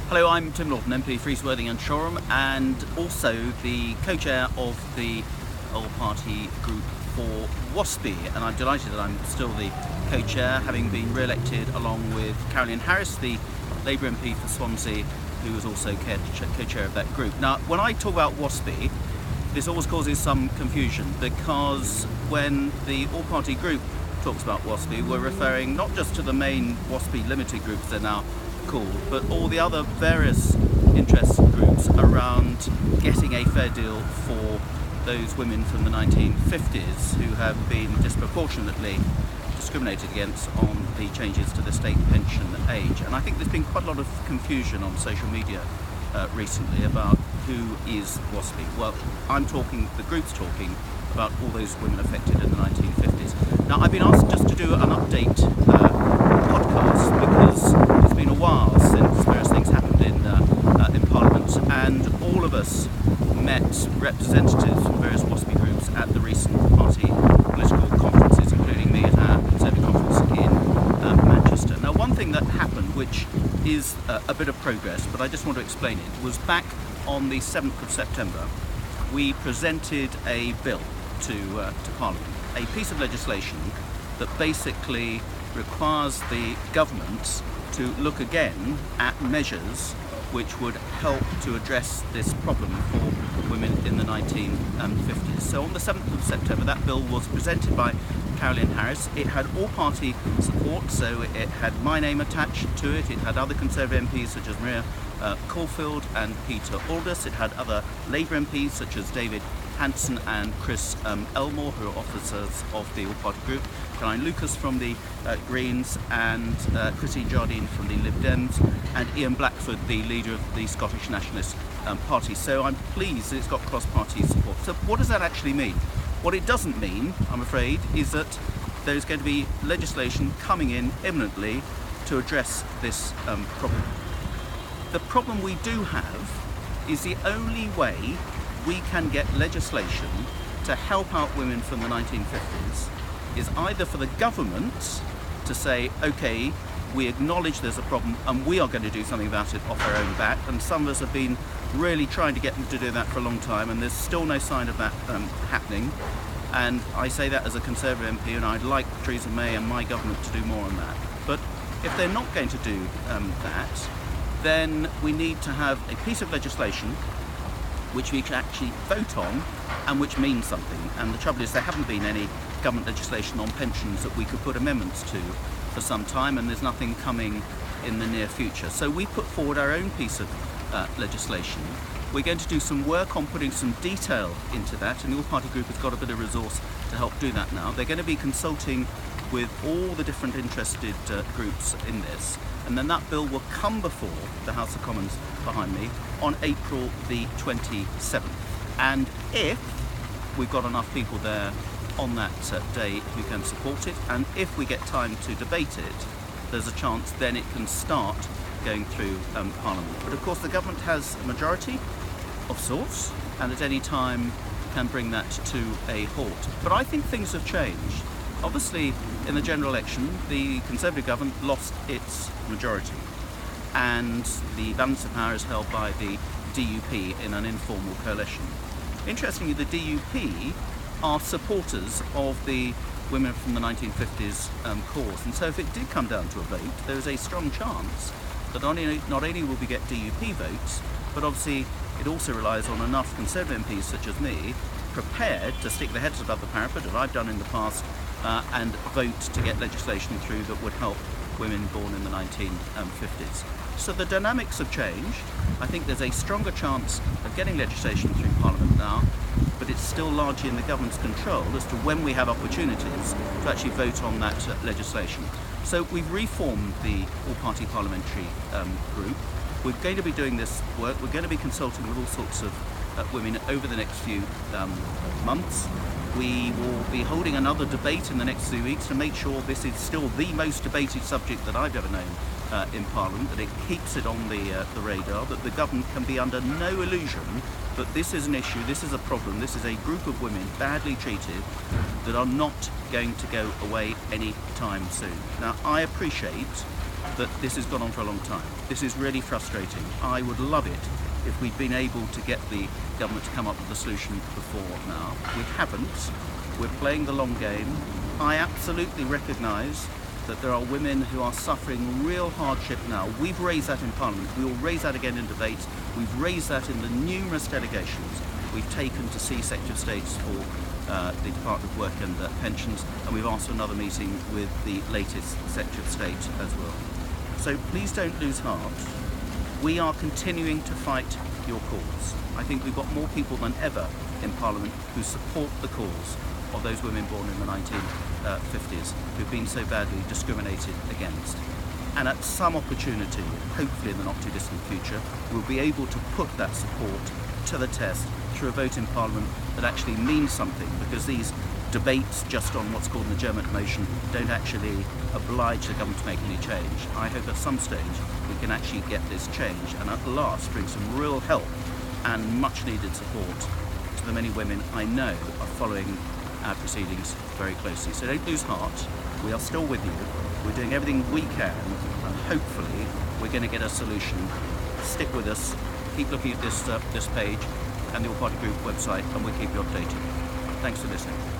Hello, I'm Tim Loughton, MP for East Worthing and Shoreham, and also the co-chair of the all-party group for WASPI, and I'm delighted that I'm still the co-chair, having been re-elected along with Caroline Harris, the Labour MP for Swansea, who was also co-chair of that group. Now, when I talk about WASPI, this always causes some confusion, because when the all-party group talks about WASPI, we're referring not just to the main WASPI limited groups they're now called, but all the other various interest groups around getting a fair deal for those women from the 1950s who have been disproportionately discriminated against on the changes to the state pension age. And I think there's been quite a lot of confusion on social media recently about who is WASPI. Well, the group's talking about all those women affected in the 1950s. Now, I've been asked just to do an update podcast because it's been a while since various things happened in Parliament, and all of us met representatives from various WASPI groups at the recent party political conferences, including me at our Conservative conference in Manchester. Now, one thing that happened, which is a bit of progress, but I just want to explain it, was back on the 7th of September, we presented a bill to Parliament, a piece of legislation that basically requires the government to look again at measures which would help to address this problem for women in the 1950s. So on the 7th of September, that bill was presented by Caroline Harris. It had all-party support, so it had my name attached to it. It had other Conservative MPs such as Maria Caulfield and Peter Aldous. It had other Labour MPs such as David Hanson and Chris Elmore, who are officers of the all-party group, Caroline Lucas from the Greens, and Christine Jardine from the Lib Dems, and Ian Blackford, the leader of the Scottish Nationalist Party. So I'm pleased that it's got cross-party support. So what does that actually mean? What it doesn't mean, I'm afraid, is that there's going to be legislation coming in imminently to address this problem. The problem we do have is the only way we can get legislation to help out women from the 1950s is either for the government to say, okay, we acknowledge there's a problem and we are going to do something about it off our own bat, and some of us have been really trying to get them to do that for a long time, and there's still no sign of that happening. And I say that as a Conservative MP, and I'd like Theresa May and my government to do more on that. But if they're not going to do that, then we need to have a piece of legislation which we can actually vote on and which means something. And the trouble is there haven't been any government legislation on pensions that we could put amendments to for some time, and there's nothing coming in the near future. So we put forward our own piece of legislation. We're going to do some work on putting some detail into that, and the all-party group has got a bit of resource to help do that now. They're going to be consulting with all the different interested groups in this, and then that bill will come before the House of Commons behind me on April the 27th. And if we've got enough people there on that day who can support it, and if we get time to debate it, there's a chance then it can start going through Parliament. But of course the government has a majority of sorts, and at any time can bring that to a halt. But I think things have changed. Obviously, in the general election, the Conservative government lost its majority, and the balance of power is held by the DUP in an informal coalition. Interestingly, the DUP are supporters of the women from the 1950s cause, and so if it did come down to a vote, there is a strong chance that not only will we get DUP votes, but obviously it also relies on enough Conservative MPs such as me prepared to stick their heads above the parapet, as I've done in the past, and vote to get legislation through that would help women born in the 1950s. So the dynamics have changed. I think there's a stronger chance of getting legislation through Parliament now, but it's still largely in the government's control as to when we have opportunities to actually vote on that legislation. So we've reformed the all-party parliamentary group. We're going to be doing this work. We're going to be consulting with all sorts of women over the next few months. We will be holding another debate in the next 2 weeks to make sure this is still the most debated subject that I've ever known in Parliament, that it keeps it on the radar, that the government can be under no illusion that this is an issue, this is a problem, this is a group of women badly treated that are not going to go away any time soon. Now, I appreciate that this has gone on for a long time. This is really frustrating. I would love it if we'd been able to get the government to come up with a solution before now. We haven't. We're playing the long game. I absolutely recognise that there are women who are suffering real hardship now. We've raised that in Parliament. We will raise that again in debates. We've raised that in the numerous delegations we've taken to see Secretary of States for the Department of Work and Pensions, and we've asked for another meeting with the latest Secretary of State as well. So please don't lose heart. We are continuing to fight your cause. I think we've got more people than ever in Parliament who support the cause of those women born in the 1950s who've been so badly discriminated against. And at some opportunity, hopefully in the not too distant future, we'll be able to put that support to the test through a vote in Parliament that actually means something, because these debates just on what's called an adjournment motion don't actually oblige the government to make any change. I hope at some stage we can actually get this change and at last bring some real help and much needed support to the many women I know are following our proceedings very closely. So don't lose heart. We are still with you. We're doing everything we can, and hopefully we're going to get a solution. Stick with us. Keep looking at this page and the All Party Group website, and we'll keep you updated. Thanks for listening.